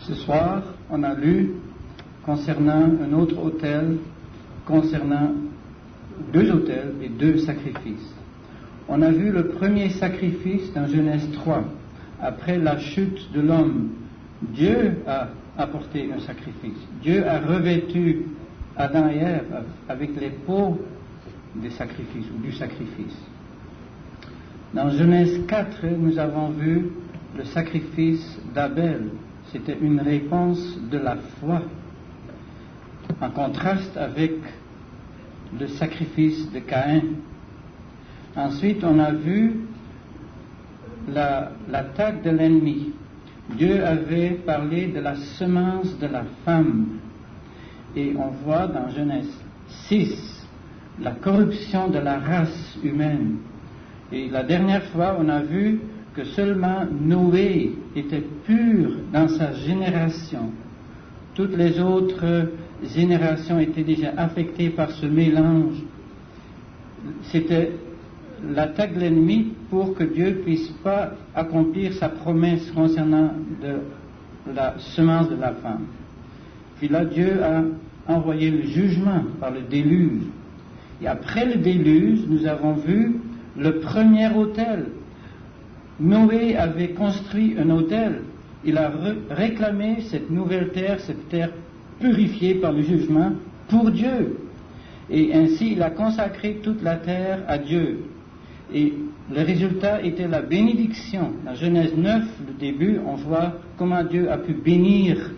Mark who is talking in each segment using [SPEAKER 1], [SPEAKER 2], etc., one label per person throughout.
[SPEAKER 1] Ce soir, on a lu concernant un autre autel, concernant 2 autels et 2 sacrifices. On a vu le premier sacrifice dans Genèse 3. Après la chute de l'homme, Dieu a apporté un sacrifice. Dieu a revêtu Adam et Ève avec les peaux des sacrifices ou du sacrifice. Dans Genèse 4, nous avons vu le sacrifice d'Abel. C'était une réponse de la foi, en contraste avec le sacrifice de Caïn. Ensuite, on a vu l'attaque de l'ennemi. Dieu avait parlé de la semence de la femme. Et on voit dans Genèse 6 la corruption de la race humaine. Et la dernière fois, on a vu que seulement Noé était pur dans sa génération. Toutes les autres générations étaient déjà affectées par ce mélange. C'était l'attaque de l'ennemi pour que Dieu ne puisse pas accomplir sa promesse concernant la semence de la femme. Puis là, Dieu a envoyé le jugement par le déluge. Et après le déluge, nous avons vu le premier autel. Noé avait construit un autel. Il a réclamé cette nouvelle terre, cette terre purifiée par le jugement, pour Dieu. Et ainsi, il a consacré toute la terre à Dieu. Et le résultat était la bénédiction. Dans Genèse 9, le début, on voit comment Dieu a pu bénir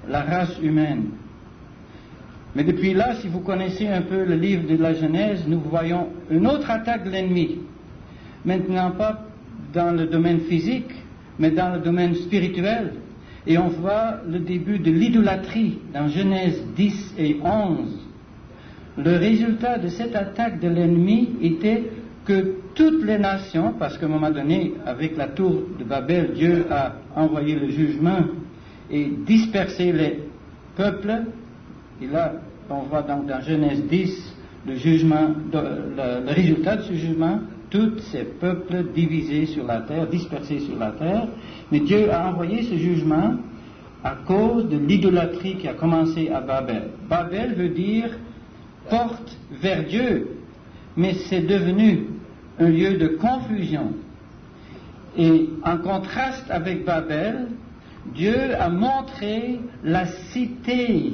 [SPEAKER 1] la race humaine. Mais depuis là, si vous connaissez un peu le livre de la Genèse, nous voyons une autre attaque de l'ennemi. Maintenant, pas dans le domaine physique, mais dans le domaine spirituel. Et on voit le début de l'idolâtrie dans Genèse 10 et 11. Le résultat de cette attaque de l'ennemi était que toutes les nations, parce qu'à un moment donné, avec la tour de Babel, Dieu a envoyé le jugement et dispersé les peuples. Et là, on voit donc dans Genèse 10 le résultat de ce jugement, tous ces peuples divisés sur la terre, dispersés sur la terre. Mais Dieu a envoyé ce jugement à cause de l'idolâtrie qui a commencé à Babel. Babel veut dire porte vers Dieu, mais c'est devenu un lieu de confusion. Et en contraste avec Babel, Dieu a montré la cité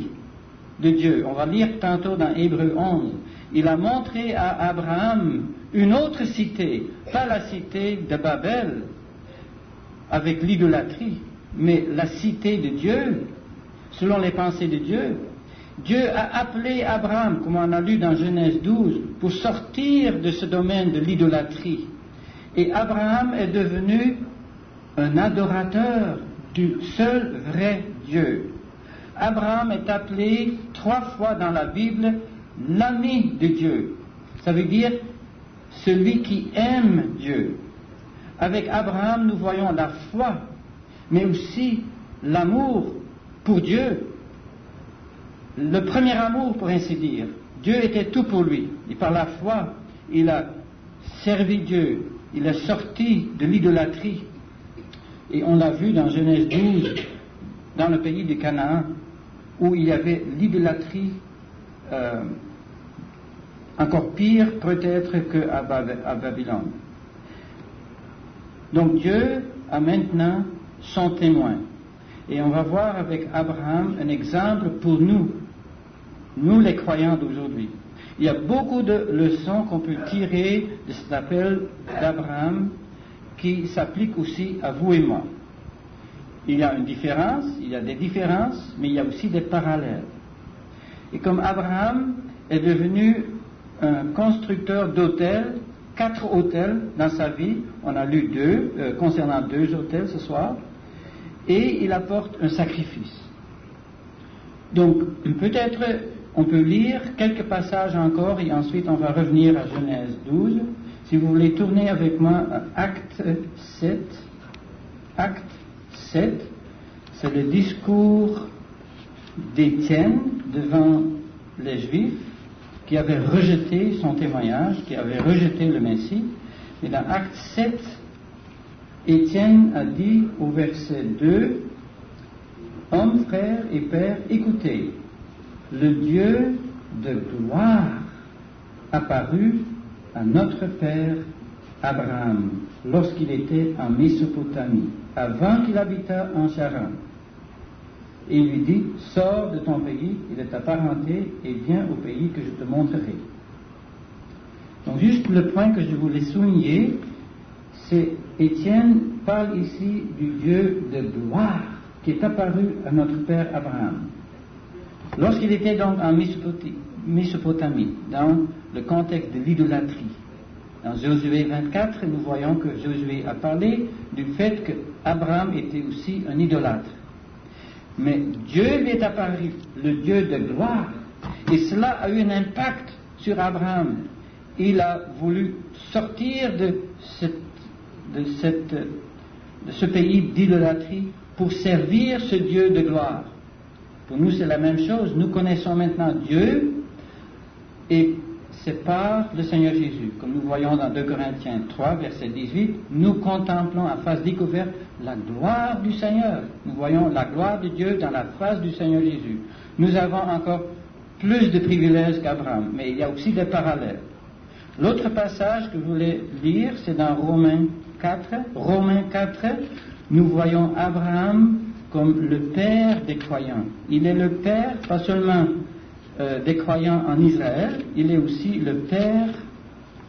[SPEAKER 1] de Dieu. On va lire tantôt dans Hébreux 11. Il a montré à Abraham une autre cité, pas la cité de Babel avec l'idolâtrie, mais la cité de Dieu, selon les pensées de Dieu. Dieu a appelé Abraham, comme on a lu dans Genèse 12, pour sortir de ce domaine de l'idolâtrie. Et Abraham est devenu un adorateur du seul vrai Dieu. Abraham est appelé 3 fois dans la Bible l'ami de Dieu. Ça veut dire celui qui aime Dieu. Avec Abraham, nous voyons la foi, mais aussi l'amour pour Dieu. Le premier amour, pour ainsi dire. Dieu était tout pour lui. Et par la foi, il a servi Dieu. Il est sorti de l'idolâtrie. Et on l'a vu dans Genèse 12, dans le pays de Canaan, où il y avait l'idolâtrie encore pire peut-être qu'à Babylone. Donc Dieu a maintenant son témoin. Et on va voir avec Abraham un exemple pour nous les croyants d'aujourd'hui. Il y a beaucoup de leçons qu'on peut tirer de cet appel d'Abraham qui s'applique aussi à vous et moi. Il y a une différence, il y a des différences, mais il y a aussi des parallèles. Et comme Abraham est devenu un constructeur d'autels, 4 autels dans sa vie, on a lu 2, concernant 2 autels ce soir, et il apporte un sacrifice. Donc, peut-être on peut lire quelques passages encore, et ensuite on va revenir à Genèse 12. Si vous voulez tourner avec moi à Acte 7. Acte 7, c'est le discours d'Étienne devant les Juifs qui avaient rejeté son témoignage, qui avaient rejeté le Messie. Et dans Acte 7, Étienne a dit au verset 2, Hommes, frères et pères, écoutez, le Dieu de gloire apparut à notre père Abraham lorsqu'il était en Mésopotamie, avant qu'il habitât en Charan. Et il lui dit, sors de ton pays et de ta parenté et viens au pays que je te montrerai. Donc juste le point que je voulais souligner, c'est Étienne parle ici du Dieu de gloire qui est apparu à notre père Abraham. Lorsqu'il était donc en Mésopotamie, dans le contexte de l'idolâtrie, dans Josué 24, nous voyons que Josué a parlé du fait qu'Abraham était aussi un idolâtre. Mais Dieu lui est apparu, le Dieu de gloire, et cela a eu un impact sur Abraham. Il a voulu sortir de ce pays d'idolâtrie pour servir ce Dieu de gloire. Pour nous, c'est la même chose. Nous connaissons maintenant Dieu et c'est par le Seigneur Jésus. Comme nous voyons dans 2 Corinthiens 3, verset 18, nous contemplons à face découverte la gloire du Seigneur. Nous voyons la gloire de Dieu dans la face du Seigneur Jésus. Nous avons encore plus de privilèges qu'Abraham, mais il y a aussi des parallèles. L'autre passage que je voulais lire, c'est dans Romains 4. Romains 4, nous voyons Abraham comme le père des croyants. Il est le père, pas seulement des croyants en Israël, il est aussi le père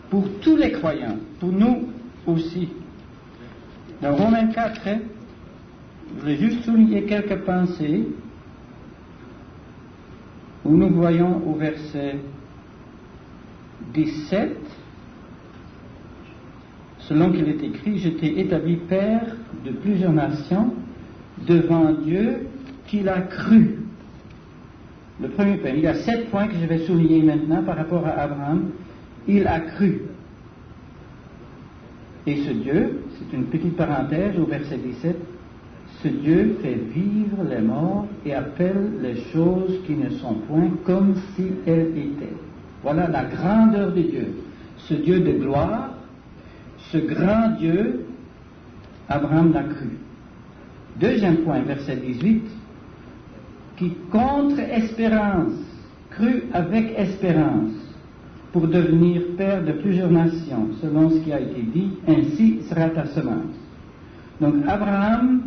[SPEAKER 1] pour tous les croyants, pour nous aussi. Dans Romains 4, je voulais juste souligner quelques pensées où nous voyons au verset 17, selon qu'il est écrit, je t'ai établi père de plusieurs nations devant Dieu qu'il a cru. Le premier point, il y a 7 points que je vais souligner maintenant par rapport à Abraham. Il a cru. Et ce Dieu, c'est une petite parenthèse au verset 17, ce Dieu fait vivre les morts et appelle les choses qui ne sont point comme si elles étaient. Voilà la grandeur de Dieu. Ce Dieu de gloire, ce grand Dieu, Abraham l'a cru. Deuxième point, verset 18, qui contre espérance, crut avec espérance, pour devenir père de plusieurs nations, selon ce qui a été dit, ainsi sera ta semence. Donc Abraham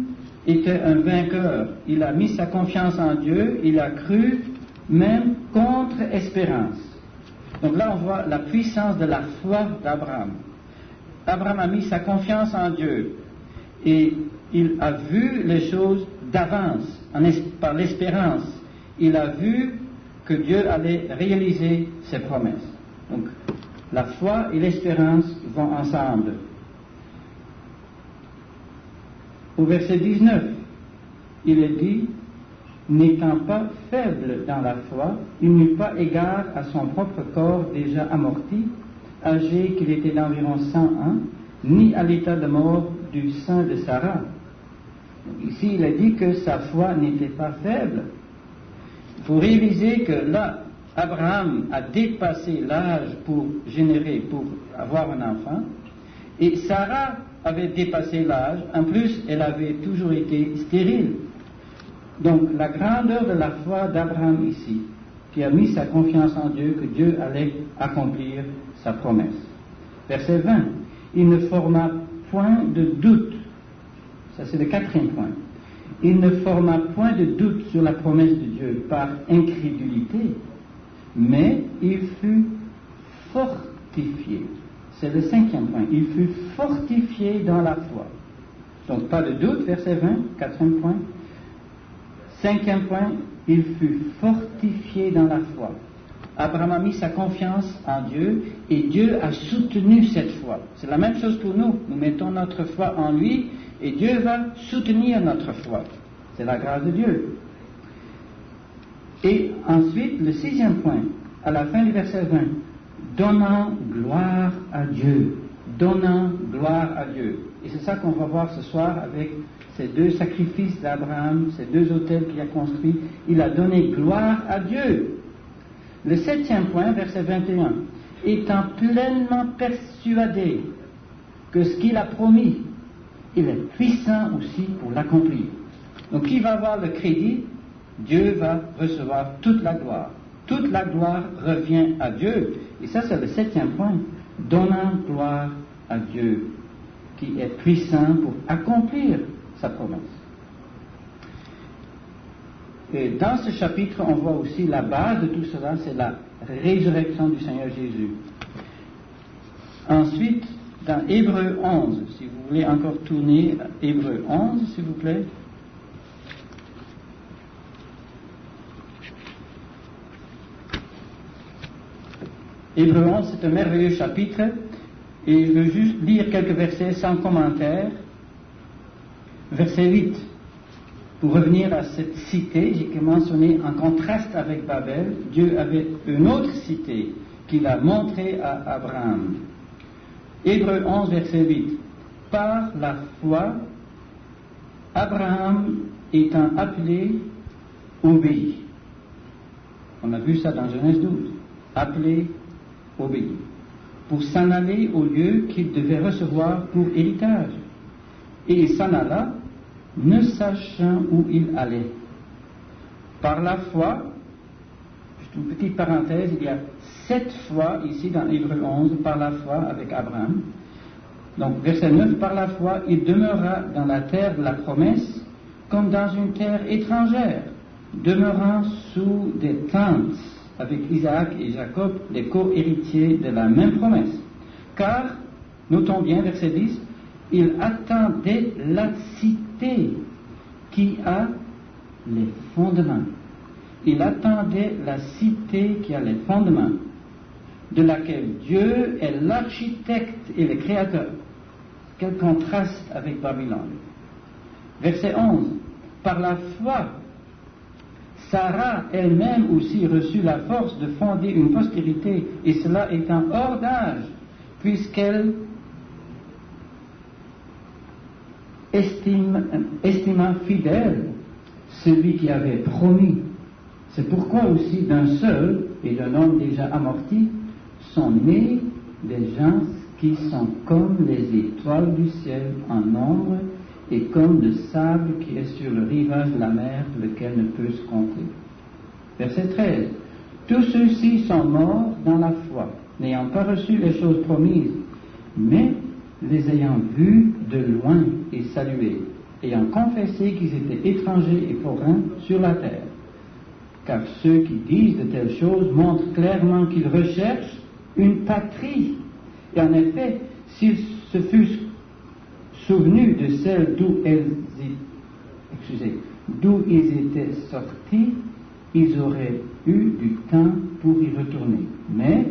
[SPEAKER 1] était un vainqueur, il a mis sa confiance en Dieu, il a cru même contre espérance. Donc là on voit la puissance de la foi d'Abraham. Abraham a mis sa confiance en Dieu et il a vu les choses d'avance, par l'espérance. Il a vu que Dieu allait réaliser ses promesses. Donc, la foi et l'espérance vont ensemble. Au verset 19, il est dit, n'étant pas faible dans la foi, il n'eut pas égard à son propre corps déjà amorti, âgé qu'il était d'environ 100 ans, ni à l'état de mort du sein de Sarah. Ici, il est dit que sa foi n'était pas faible. Il faut réaliser que là, Abraham a dépassé l'âge pour avoir un enfant, et Sarah avait dépassé l'âge, en plus, elle avait toujours été stérile. Donc, la grandeur de la foi d'Abraham ici, qui a mis sa confiance en Dieu, que Dieu allait accomplir sa promesse. Verset 20, il ne forma point de doute. Ça, c'est le 4e point. Il ne forma point de doute sur la promesse de Dieu par incrédulité, mais il fut fortifié. C'est le 5e point. Il fut fortifié dans la foi. Donc, pas de doute, verset 20, 4e point. 5e point, il fut fortifié dans la foi. Abraham a mis sa confiance en Dieu et Dieu a soutenu cette foi. C'est la même chose pour nous. Nous mettons notre foi en lui et Dieu va soutenir notre foi. C'est la grâce de Dieu. Et ensuite, le 6e point, à la fin du verset 20, donnant gloire à Dieu. Donnant gloire à Dieu. Et c'est ça qu'on va voir ce soir avec ces 2 sacrifices d'Abraham, ces 2 autels qu'il a construits. Il a donné gloire à Dieu. Le 7e point, verset 21, étant pleinement persuadé que ce qu'il a promis, il est puissant aussi pour l'accomplir. Donc qui va avoir le crédit? Dieu va recevoir toute la gloire. Toute la gloire revient à Dieu. Et ça, c'est le 7e point. Donnant gloire à Dieu, qui est puissant pour accomplir sa promesse. Et dans ce chapitre, on voit aussi la base de tout cela, c'est la résurrection du Seigneur Jésus. Ensuite, dans Hébreux 11, si vous voulez encore tourner à Hébreux 11, s'il vous plaît. Hébreux 11, c'est un merveilleux chapitre, et je veux juste lire quelques versets sans commentaire. Verset 8. Pour revenir à cette cité, j'ai mentionné en contraste avec Babel, Dieu avait une autre cité qu'il a montrée à Abraham. Hébreux 11, verset 8. Par la foi, Abraham étant appelé, obéit. On a vu ça dans Genèse 12. Appelé, obéit. Pour s'en aller au lieu qu'il devait recevoir pour héritage. Et il s'en alla, ne sachant où il allait. Par la foi, juste une petite parenthèse, il y a 7 fois ici dans Hébreux 11, par la foi avec Abraham. Donc verset 9, par la foi, il demeura dans la terre de la promesse, comme dans une terre étrangère, demeurant sous des tentes, avec Isaac et Jacob, les co-héritiers de la même promesse. Car, notons bien, verset 10, il attendait la cité qui a les fondements. Il attendait la cité qui a les fondements, de laquelle Dieu est l'architecte et le créateur. Quel contraste avec Babylone. Verset 11. Par la foi, Sarah elle-même aussi reçut la force de fonder une postérité, et cela étant hors d'âge, puisqu'elle estima fidèle celui qui avait promis. C'est pourquoi aussi d'un seul et d'un homme déjà amorti sont nés des gens qui sont comme les étoiles du ciel en nombre et comme le sable qui est sur le rivage de la mer, lequel ne peut se compter. Verset 13. Tous ceux-ci sont morts dans la foi, n'ayant pas reçu les choses promises, mais les ayant vus de loin et salués, ayant confessé qu'ils étaient étrangers et forains sur la terre. Car ceux qui disent de telles choses montrent clairement qu'ils recherchent une patrie. Et en effet, s'ils se fussent souvenus de celle d'où ils étaient sortis, ils auraient eu du temps pour y retourner. Mais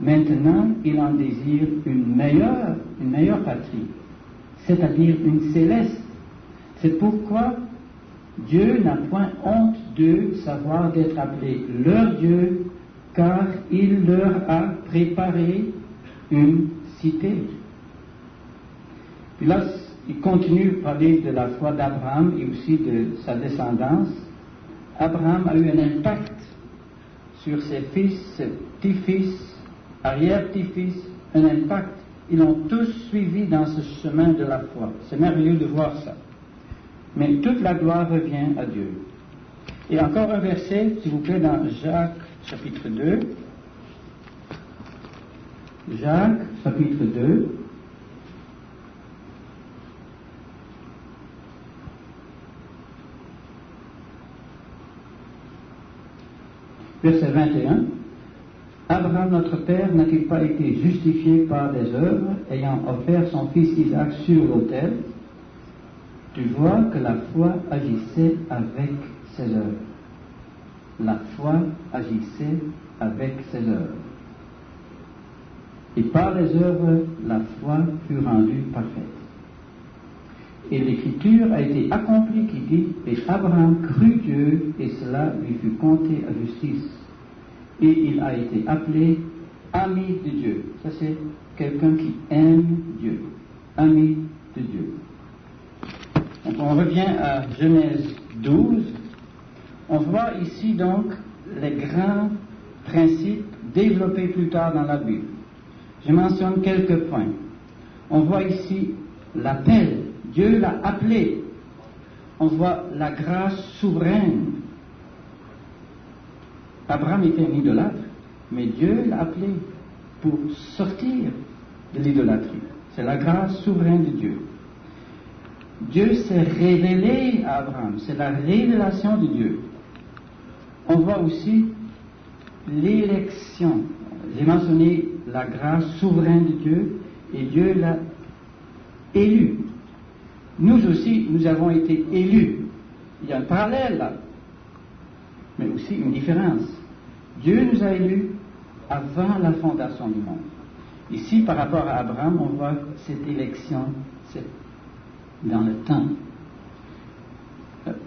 [SPEAKER 1] maintenant, ils en désirent une meilleure patrie, c'est-à-dire une céleste. C'est pourquoi Dieu n'a point honte de savoir d'être appelé leur Dieu, car il leur a préparé une cité. Puis là, il continue à parler de la foi d'Abraham et aussi de sa descendance. Abraham a eu un impact sur ses fils, ses petits-fils, arrière-petits-fils, un impact. Ils ont tous suivi dans ce chemin de la foi. C'est merveilleux de voir ça. Mais toute la gloire revient à Dieu. Et encore un verset, s'il vous plaît, dans Jacques, chapitre 2. Jacques, chapitre 2. Verset 21. Abraham, notre père, n'a-t-il pas été justifié par des œuvres, ayant offert son fils Isaac sur l'autel? Tu vois que la foi agissait avec ses œuvres. La foi agissait avec ses œuvres. Et par les œuvres, la foi fut rendue parfaite. Et l'écriture a été accomplie qui dit, et Abraham crut Dieu, et cela lui fut compté à justice. Et il a été appelé ami de Dieu. Ça, c'est quelqu'un qui aime Dieu. Ami de Dieu. Donc, on revient à Genèse 12. On voit ici donc les grands principes développés plus tard dans la Bible. Je mentionne quelques points. On voit ici l'appel. Dieu l'a appelé. on voit la grâce souveraine. Abraham était un idolâtre, mais Dieu l'a appelé pour sortir de l'idolâtrie. C'est la grâce souveraine de Dieu. Dieu s'est révélé à Abraham, c'est la révélation de Dieu. On voit aussi l'élection. J'ai mentionné la grâce souveraine de Dieu et Dieu l'a élu. Nous aussi, nous avons été élus. Il y a un parallèle là, mais aussi une différence. Dieu nous a élus avant la fondation du monde. Ici, par rapport à Abraham, on voit cette élection, c'est dans le temps.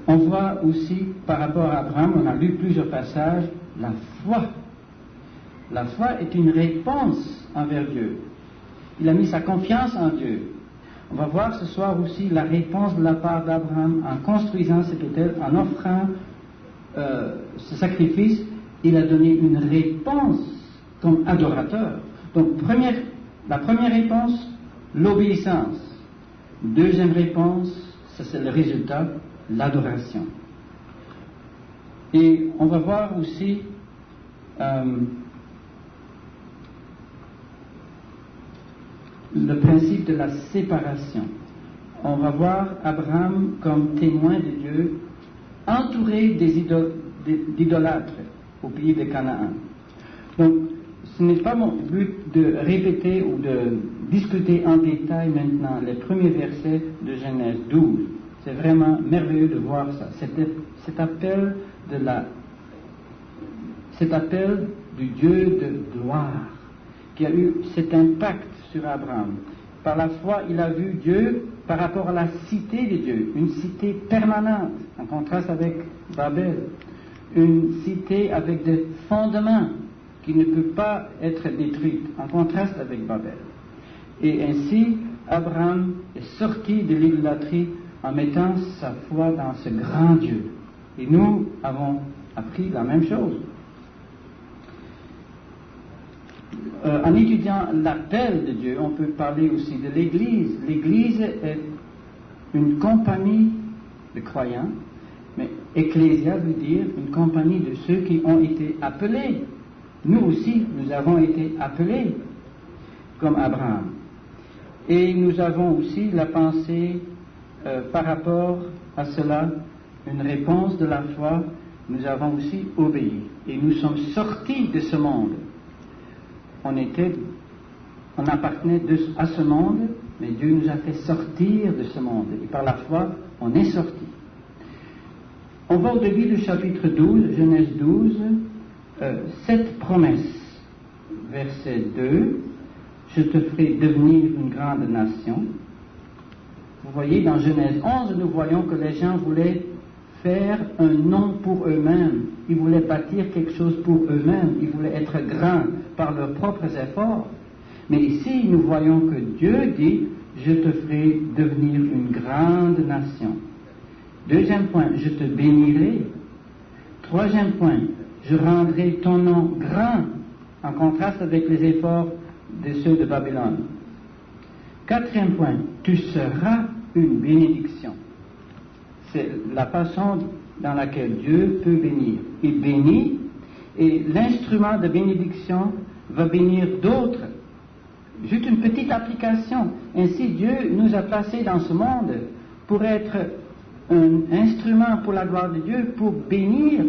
[SPEAKER 1] On voit aussi, par rapport à Abraham, on a lu plusieurs passages, la foi. La foi est une réponse envers Dieu. Il a mis sa confiance en Dieu. On va voir ce soir aussi la réponse de la part d'Abraham en construisant cet autel, en offrant ce sacrifice. Il a donné une réponse comme adorateur. Donc, la première réponse, l'obéissance. Deuxième réponse, ça c'est le résultat, l'adoration. Et on va voir aussi le principe de la séparation. On va voir Abraham comme témoin de Dieu, entouré d'idolâtres au pays de Canaan. Donc, ce n'est pas mon but de répéter ou de discuter en détail maintenant les premiers versets de Genèse 12. C'est vraiment merveilleux de voir ça. Cet appel du Dieu de gloire qui a eu cet impact sur Abraham. Par la foi, il a vu Dieu par rapport à la cité de Dieu, une cité permanente, en contraste avec Babel, une cité avec des fondements qui ne peut pas être détruite, en contraste avec Babel. Et ainsi, Abraham est sorti de l'idolâtrie en mettant sa foi dans ce grand Dieu. Et nous avons appris la même chose. En étudiant l'appel de Dieu, on peut parler aussi de l'Église. L'Église est une compagnie de croyants, mais ecclésia veut dire une compagnie de ceux qui ont été appelés. Nous aussi, nous avons été appelés comme Abraham. Et nous avons aussi la pensée par rapport à cela, une réponse de la foi, nous avons aussi obéi. Et nous sommes sortis de ce monde. On appartenait à ce monde, mais Dieu nous a fait sortir de ce monde. Et par la foi, on est sorti. On va au début du chapitre 12, Genèse 12, cette promesse, verset 2, je te ferai devenir une grande nation. Vous voyez, dans Genèse 11, nous voyons que les gens voulaient faire un nom pour eux-mêmes. Ils voulaient bâtir quelque chose pour eux-mêmes. Ils voulaient être grands par leurs propres efforts. Mais ici, nous voyons que Dieu dit, je te ferai devenir une grande nation. Deuxième point, je te bénirai. Troisième point, je rendrai ton nom grand, en contraste avec les efforts de ceux de Babylone. Quatrième point, tu seras une bénédiction. C'est la façon dans laquelle Dieu peut bénir. Il bénit, et l'instrument de bénédiction va bénir d'autres. Juste une petite application. Ainsi, Dieu nous a placés dans ce monde pour être un instrument pour la gloire de Dieu, pour bénir.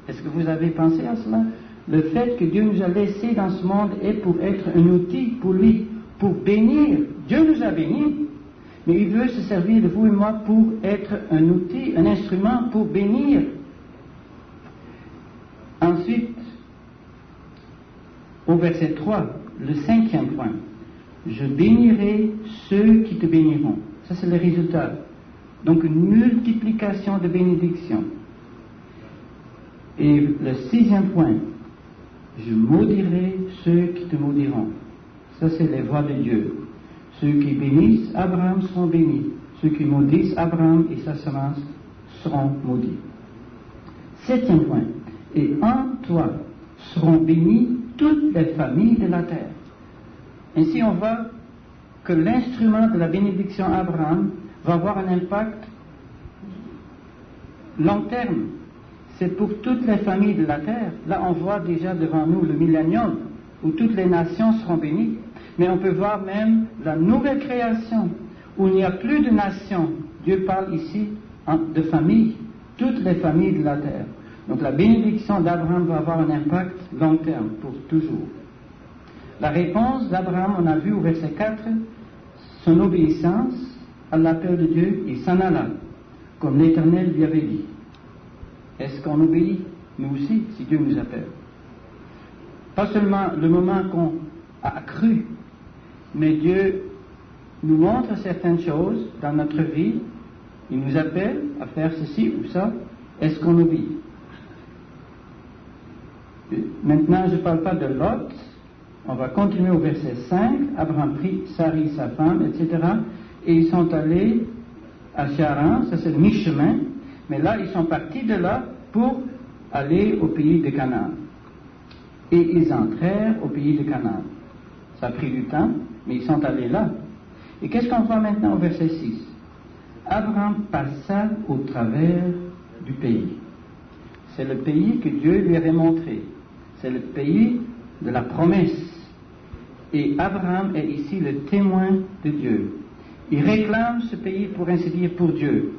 [SPEAKER 1] Est-ce que vous avez pensé à cela? Le fait que Dieu nous a laissés dans ce monde est pour être un outil pour lui, pour bénir. Dieu nous a bénis, mais il veut se servir de vous et moi pour être un outil, un instrument pour bénir. Ensuite, au verset 3, le cinquième point, je bénirai ceux qui te béniront. Ça, c'est le résultat. Donc, une multiplication de bénédictions. Et le sixième point, je maudirai ceux qui te maudiront. Ça, c'est les voies de Dieu. Ceux qui bénissent Abraham seront bénis. Ceux qui maudissent Abraham et sa semence seront maudits. Septième point, et en toi seront bénies toutes les familles de la terre. Ainsi, on voit que l'instrument de la bénédiction Abraham va avoir un impact long terme. C'est pour toutes les familles de la terre. Là, on voit déjà devant nous le millénium, où toutes les nations seront bénies. Mais on peut voir même la nouvelle création, où il n'y a plus de nations. Dieu parle ici de familles, toutes les familles de la terre. Donc la bénédiction d'Abraham va avoir un impact long terme, pour toujours. La réponse d'Abraham, on a vu au verset 4, son obéissance à l'appel de Dieu, il s'en alla, comme l'Éternel lui avait dit. Est-ce qu'on obéit, nous aussi, si Dieu nous appelle? Pas seulement le moment qu'on a cru, mais Dieu nous montre certaines choses dans notre vie, il nous appelle à faire ceci ou ça, est-ce qu'on obéit? Maintenant, je ne parle pas de Lot, on va continuer au verset 5, Abraham prit Sarai, sa femme, etc., et ils sont allés à Charan, ça c'est le mi-chemin, mais là, ils sont partis de là pour aller au pays de Canaan. Et ils entrèrent au pays de Canaan. Ça a pris du temps, mais ils sont allés là. Et qu'est-ce qu'on voit maintenant au verset 6? Abraham passa au travers du pays. C'est le pays que Dieu lui avait montré. C'est le pays de la promesse. Et Abraham est ici le témoin de Dieu. Il réclame ce pays, pour ainsi dire, pour Dieu.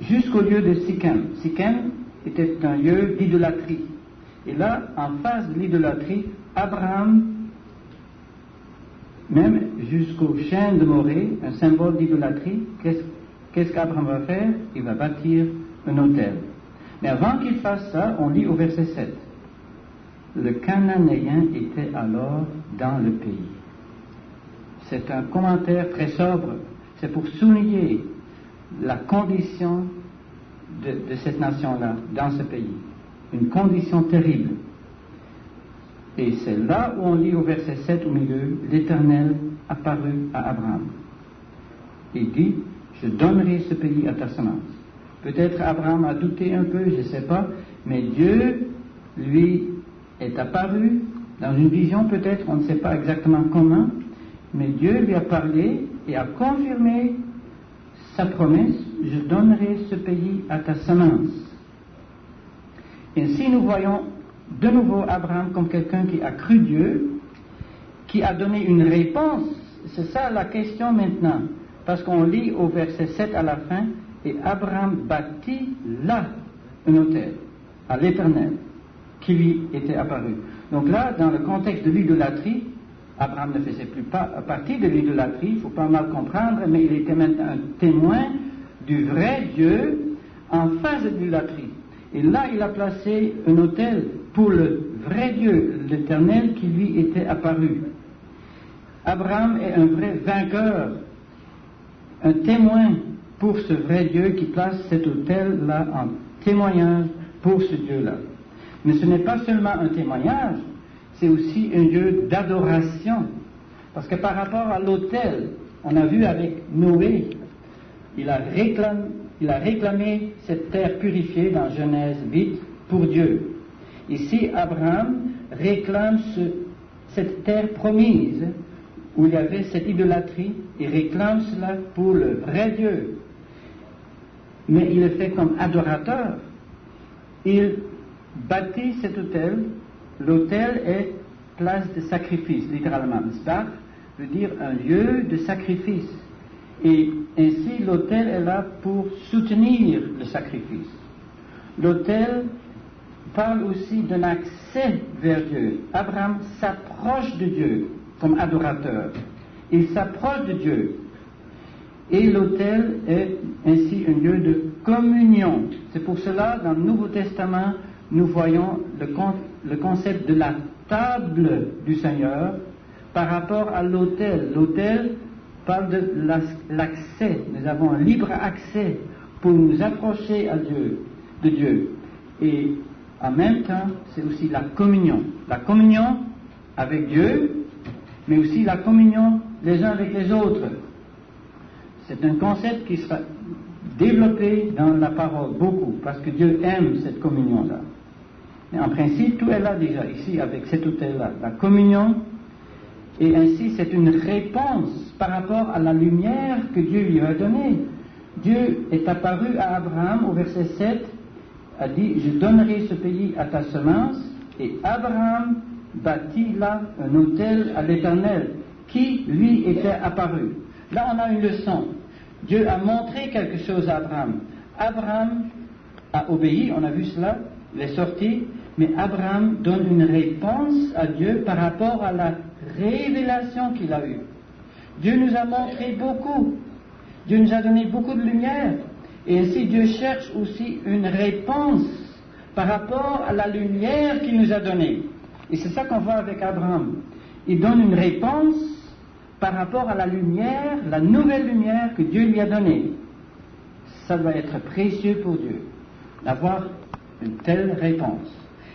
[SPEAKER 1] Jusqu'au lieu de Sichem. Sichem était un lieu d'idolâtrie. Et là, en face de l'idolâtrie, Abraham, même jusqu'au chêne de Morée, un symbole d'idolâtrie, qu'est-ce qu'Abraham va faire? Il va bâtir un autel. Mais avant qu'il fasse ça, on lit au verset 7. Le Cananéen était alors dans le pays. C'est un commentaire très sobre. C'est pour souligner la condition de cette nation-là, dans ce pays. Une condition terrible. Et c'est là où on lit au verset 7 au milieu, l'Éternel apparut à Abraham. Il dit, je donnerai ce pays à ta semence. Peut-être Abraham a douté un peu, je ne sais pas, mais Dieu lui est apparu dans une vision peut-être, on ne sait pas exactement comment, mais Dieu lui a parlé et a confirmé sa promesse, je donnerai ce pays à ta semence. Ainsi nous voyons de nouveau Abraham comme quelqu'un qui a cru Dieu, qui a donné une réponse. C'est ça la question maintenant, parce qu'on lit au verset 7 à la fin, et Abraham bâtit là un autel à l'Éternel qui lui était apparu. Donc là, dans le contexte de l'idolâtrie, Abraham ne faisait plus partie de l'idolâtrie, il ne faut pas mal comprendre, mais il était maintenant un témoin du vrai Dieu en face de l'idolâtrie. Et là, il a placé un autel pour le vrai Dieu, l'Éternel qui lui était apparu. Abraham est un vrai vainqueur, un témoin pour ce vrai Dieu qui place cet autel-là en témoignage pour ce Dieu-là. Mais ce n'est pas seulement un témoignage, c'est aussi un lieu d'adoration. Parce que par rapport à l'autel, on a vu avec Noé, il a réclamé cette terre purifiée dans Genèse 8 pour Dieu. Ici, Abraham réclame cette terre promise où il y avait cette idolâtrie, il réclame cela pour le vrai Dieu. Mais il le fait comme adorateur. Il bâtit cet autel. L'autel est place de sacrifice, littéralement. Zbach veut dire un lieu de sacrifice. Et ainsi, l'autel est là pour soutenir le sacrifice. L'autel parle aussi d'un accès vers Dieu. Abraham s'approche de Dieu comme adorateur. Il s'approche de Dieu. Et l'autel est ainsi un lieu de communion. C'est pour cela, dans le Nouveau Testament, nous voyons le concept de la table du Seigneur par rapport à l'autel. L'autel parle de l'accès. Nous avons un libre accès pour nous approcher de Dieu. Et en même temps, c'est aussi la communion. La communion avec Dieu, mais aussi la communion les uns avec les autres. C'est un concept qui sera développé dans la parole beaucoup, parce que Dieu aime cette communion-là. Mais en principe, tout est là déjà, ici, avec cet autel-là. La communion, et ainsi, c'est une réponse par rapport à la lumière que Dieu lui a donnée. Dieu est apparu à Abraham au verset 7, a dit, je donnerai ce pays à ta semence, et Abraham bâtit là un autel à l'Éternel, qui lui était apparu. Là, on a une leçon. Dieu a montré quelque chose à Abraham. Abraham a obéi, on a vu cela, il est sorti, mais Abraham donne une réponse à Dieu par rapport à la révélation qu'il a eue. Dieu nous a montré beaucoup. Dieu nous a donné beaucoup de lumière. Et ainsi, Dieu cherche aussi une réponse par rapport à la lumière qu'il nous a donnée. Et c'est ça qu'on voit avec Abraham. Il donne une réponse par rapport à la lumière, la nouvelle lumière que Dieu lui a donnée. Ça doit être précieux pour Dieu, d'avoir une telle réponse.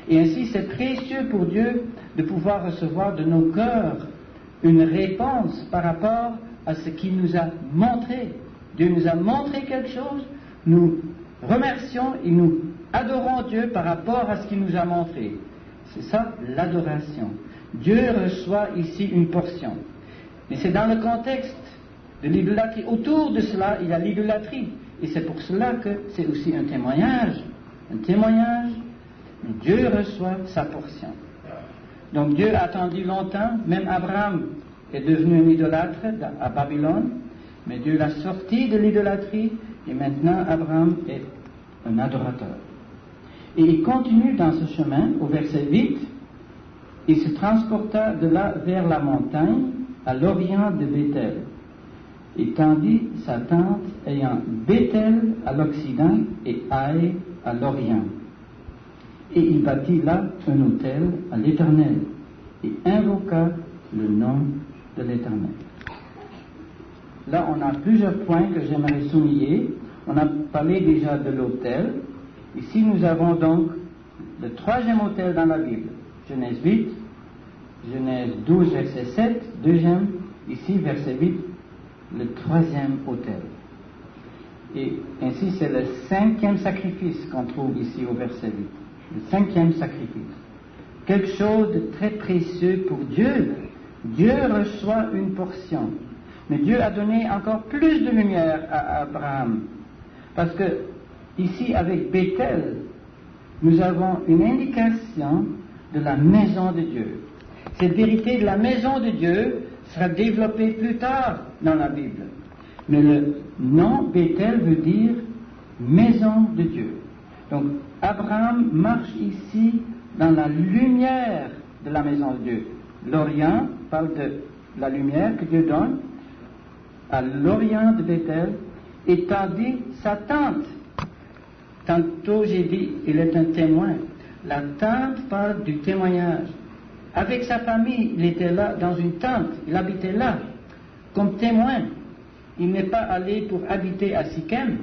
[SPEAKER 1] Et ainsi, c'est précieux pour Dieu de pouvoir recevoir de nos cœurs une réponse par rapport à ce qu'il nous a montré. Dieu nous a montré quelque chose, nous remercions et nous adorons Dieu par rapport à ce qu'il nous a montré. C'est ça, l'adoration. Dieu reçoit ici une portion. Mais c'est dans le contexte de l'idolâtrie. Autour de cela, il y a l'idolâtrie. Et c'est pour cela que c'est aussi un témoignage. Un témoignage, mais Dieu reçoit sa portion. Donc Dieu a attendu longtemps, même Abraham est devenu un idolâtre à Babylone, mais Dieu l'a sorti de l'idolâtrie, et maintenant Abraham est un adorateur. Et il continue dans ce chemin, au verset 8, il se transporta de là vers la montagne, à l'orient de Béthel, et tendit sa tente ayant Béthel à l'occident et Haï à l'orient. Et il bâtit là un autel à l'Éternel, et invoqua le nom de l'Éternel. Là, on a plusieurs points que j'aimerais souligner. On a parlé déjà de l'autel. Ici, nous avons donc le troisième autel dans la Bible. Genèse 8, Genèse 12, verset 7, deuxième, ici, verset 8, le troisième autel. Et ainsi, c'est le cinquième sacrifice qu'on trouve ici au verset 8. Le cinquième sacrifice. Quelque chose de très précieux pour Dieu. Dieu reçoit une portion. Mais Dieu a donné encore plus de lumière à Abraham. Parce que, ici, avec Béthel, nous avons une indication de la maison de Dieu. Cette vérité de la maison de Dieu sera développée plus tard dans la Bible. Mais le nom Béthel veut dire maison de Dieu. Donc, Abraham marche ici dans la lumière de la maison de Dieu. L'Orient parle de la lumière que Dieu donne à l'Orient de Béthel, et tendit sa tente. Tantôt j'ai dit, il est un témoin. La tente parle du témoignage. Avec sa famille, il était là dans une tente, il habitait là, comme témoin. Il n'est pas allé pour habiter à Sichem,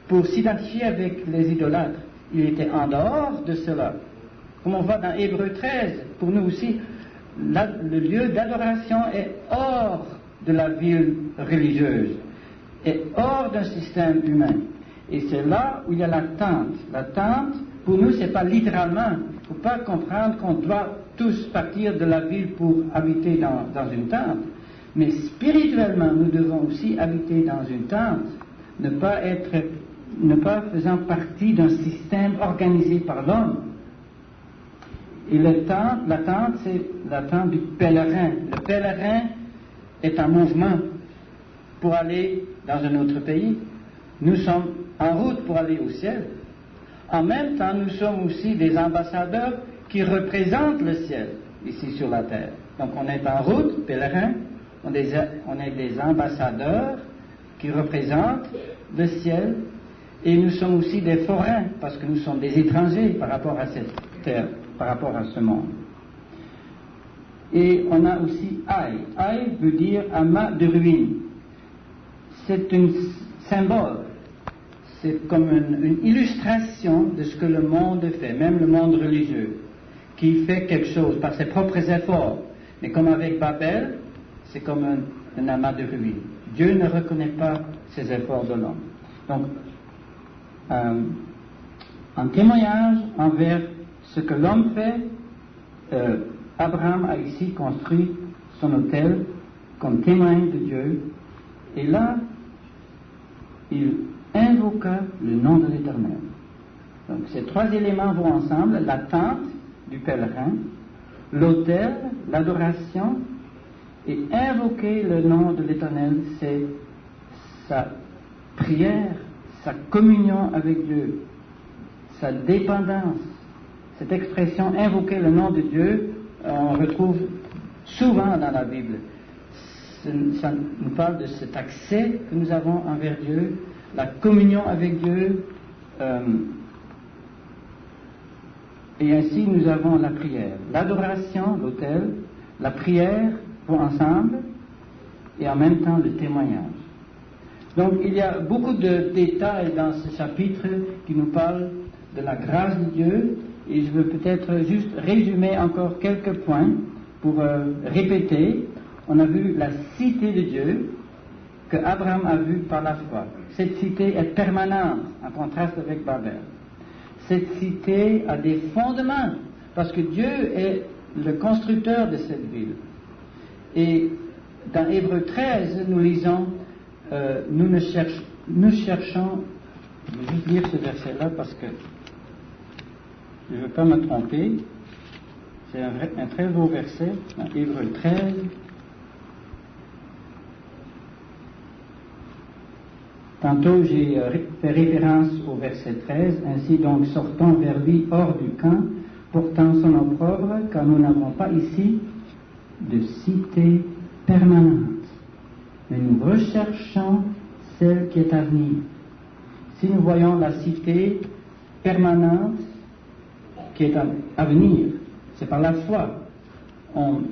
[SPEAKER 1] pour s'identifier avec les idolâtres. Il était en dehors de cela. Comme on voit dans Hébreux 13, pour nous aussi, le lieu d'adoration est hors de la ville religieuse, est hors d'un système humain. Et c'est là où il y a la tente. La tente, pour nous, c'est pas littéralement. Il ne faut pas comprendre qu'on doit tous partir de la ville pour habiter dans une tente. Mais spirituellement, nous devons aussi habiter dans une tente, ne pas faisant partie d'un système organisé par l'homme. Et la tente, c'est la tente du pèlerin. Le pèlerin est en mouvement pour aller dans un autre pays. Nous sommes en route pour aller au ciel. En même temps, nous sommes aussi des ambassadeurs qui représentent le ciel ici sur la terre. Donc on est en route, pèlerin, on est des ambassadeurs qui représentent le ciel, et nous sommes aussi des forains parce que nous sommes des étrangers par rapport à cette terre, par rapport à ce monde. Et on a aussi Haï. Haï veut dire amas de ruines. C'est un symbole. C'est comme une illustration de ce que le monde fait, même le monde religieux, qui fait quelque chose par ses propres efforts. Mais comme avec Babel, c'est comme un amas de ruines. Dieu ne reconnaît pas ces efforts de l'homme. Donc, en témoignage envers ce que l'homme fait, Abraham a ici construit son autel comme témoin de Dieu. Et là, il invoqua le nom de l'Éternel. Donc ces trois éléments vont ensemble, la tente du pèlerin, l'autel, l'adoration, et invoquer le nom de l'Éternel, c'est sa prière, sa communion avec Dieu, sa dépendance. Cette expression invoquer le nom de Dieu, on retrouve souvent dans la Bible. Ça nous parle de cet accès que nous avons envers Dieu, la communion avec Dieu, et ainsi nous avons la prière. L'adoration, l'autel, la prière vont ensemble, et en même temps le témoignage. Donc il y a beaucoup de détails dans ce chapitre qui nous parlent de la grâce de Dieu, et je veux peut-être juste résumer encore quelques points pour répéter. On a vu la cité de Dieu que Abraham a vue par la foi. Cette cité est permanente, en contraste avec Babel. Cette cité a des fondements, parce que Dieu est le constructeur de cette ville. Et dans Hébreux 13, nous lisons, nous cherchons, je vais juste lire ce verset-là parce que je ne veux pas me tromper, c'est un très beau verset, dans Hébreux 13. Tantôt j'ai fait référence au verset 13, ainsi donc sortons vers lui hors du camp, portant son opprobre, car nous n'avons pas ici de cité permanente, mais nous recherchons celle qui est à venir. Si nous voyons la cité permanente qui est à venir, c'est par la foi. On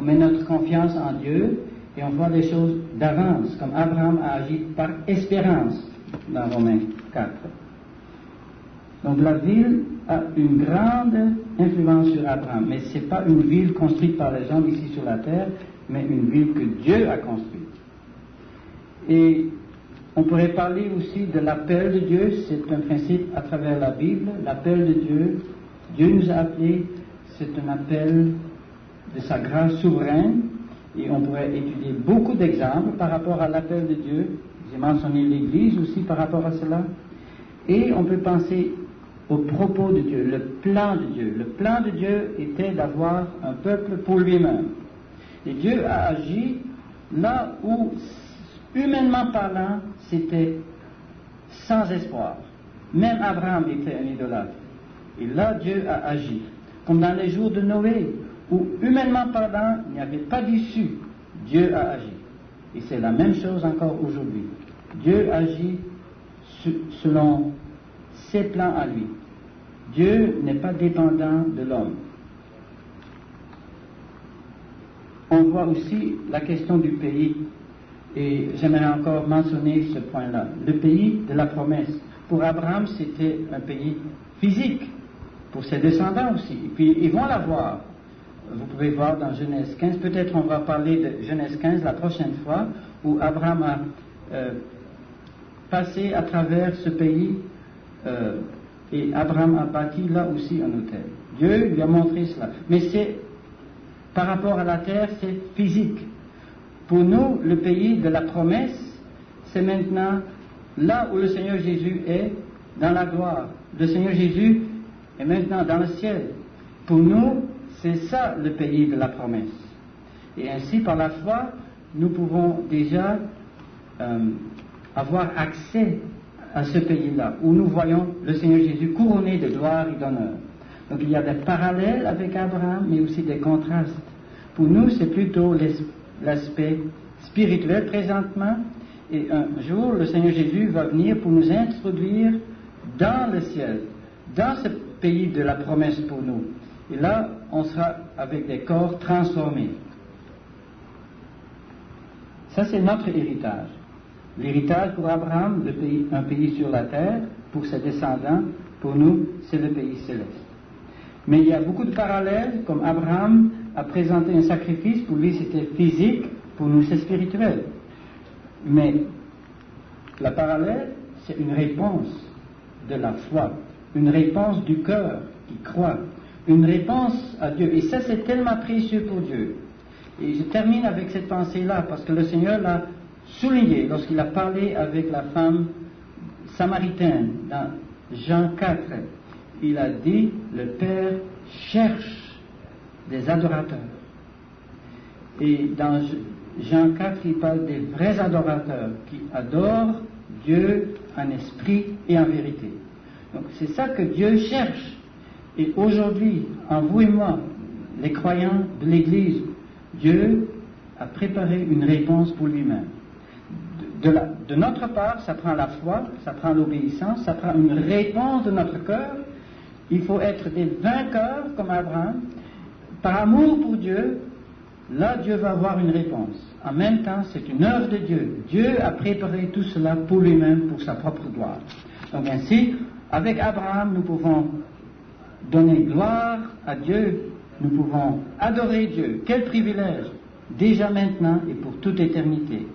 [SPEAKER 1] met notre confiance en Dieu et on voit les choses d'avance, comme Abraham a agi par espérance dans Romains 4. Donc la ville a une grande influence sur Abraham, mais ce n'est pas une ville construite par les hommes ici sur la terre, mais une ville que Dieu a construite. Et on pourrait parler aussi de l'appel de Dieu, c'est un principe à travers la Bible, l'appel de Dieu. Dieu nous a appelés, c'est un appel de sa grâce souveraine, et on pourrait étudier beaucoup d'exemples par rapport à l'appel de Dieu. J'ai mentionné l'Église aussi par rapport à cela. Et on peut penser au propos de Dieu, le plan de Dieu. Le plan de Dieu était d'avoir un peuple pour lui-même. Et Dieu a agi là où, humainement parlant, c'était sans espoir. Même Abraham était un idolâtre. Et là, Dieu a agi. Comme dans les jours de Noé, où, humainement parlant, il n'y avait pas d'issue. Dieu a agi. Et c'est la même chose encore aujourd'hui. Dieu agit selon ses plans à lui. Dieu n'est pas dépendant de l'homme. On voit aussi la question du pays. Et j'aimerais encore mentionner ce point-là. Le pays de la promesse. Pour Abraham, c'était un pays physique. Pour ses descendants aussi. Et puis, ils vont l'avoir. Vous pouvez voir dans Genèse 15. Peut-être on va parler de Genèse 15 la prochaine fois, où Abraham a passé à travers ce pays, et Abraham a bâti là aussi un autel. Dieu lui a montré cela. Mais c'est, par rapport à la terre, c'est physique. Pour nous, le pays de la promesse, c'est maintenant là où le Seigneur Jésus est, dans la gloire. Le Seigneur Jésus est maintenant dans le ciel. Pour nous, c'est ça le pays de la promesse. Et ainsi, par la foi, nous pouvons déjà avoir accès à ce pays-là, où nous voyons le Seigneur Jésus couronné de gloire et d'honneur. Donc il y a des parallèles avec Abraham, mais aussi des contrastes. Pour nous, c'est plutôt l'aspect spirituel présentement, et un jour, le Seigneur Jésus va venir pour nous introduire dans le ciel, dans ce pays de la promesse pour nous. Et là, on sera avec des corps transformés. Ça, c'est notre héritage. L'héritage pour Abraham, un pays sur la terre, pour ses descendants, pour nous, c'est le pays céleste. Mais il y a beaucoup de parallèles, comme Abraham a présenté un sacrifice, pour lui c'était physique, pour nous c'est spirituel. Mais la parallèle, c'est une réponse de la foi, une réponse du cœur qui croit, une réponse à Dieu. Et ça, c'est tellement précieux pour Dieu. Et je termine avec cette pensée-là, parce que le Seigneur l'a souligné lorsqu'il a parlé avec la femme samaritaine dans Jean 4. Il a dit, le Père cherche des adorateurs. Et dans Jean 4, il parle des vrais adorateurs qui adorent Dieu en esprit et en vérité. Donc c'est ça que Dieu cherche. Et aujourd'hui, en vous et moi, les croyants de l'Église, Dieu a préparé une réponse pour lui-même. De notre part, ça prend la foi, ça prend l'obéissance, ça prend une réponse de notre cœur. Il faut être des vainqueurs comme Abraham. Par amour pour Dieu, là Dieu va avoir une réponse. En même temps, c'est une œuvre de Dieu. Dieu a préparé tout cela pour lui-même, pour sa propre gloire. Donc ainsi, avec Abraham, nous pouvons donner gloire à Dieu, nous pouvons adorer Dieu. Quel privilège, déjà maintenant et pour toute éternité.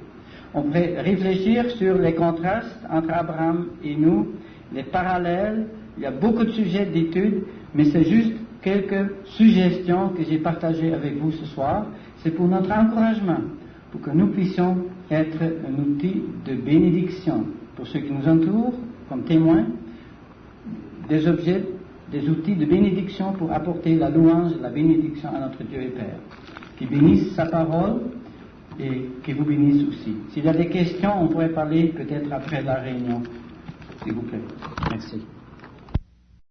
[SPEAKER 1] On pourrait réfléchir sur les contrastes entre Abraham et nous, les parallèles. Il y a beaucoup de sujets d'études, mais c'est juste quelques suggestions que j'ai partagées avec vous ce soir. C'est pour notre encouragement, pour que nous puissions être un outil de bénédiction pour ceux qui nous entourent, comme témoins, des objets, des outils de bénédiction pour apporter la louange et la bénédiction à notre Dieu et Père. Qui bénisse sa parole et qui vous bénisse aussi. S'il y a des questions, on pourrait parler peut-être après la réunion, s'il vous plaît. Merci.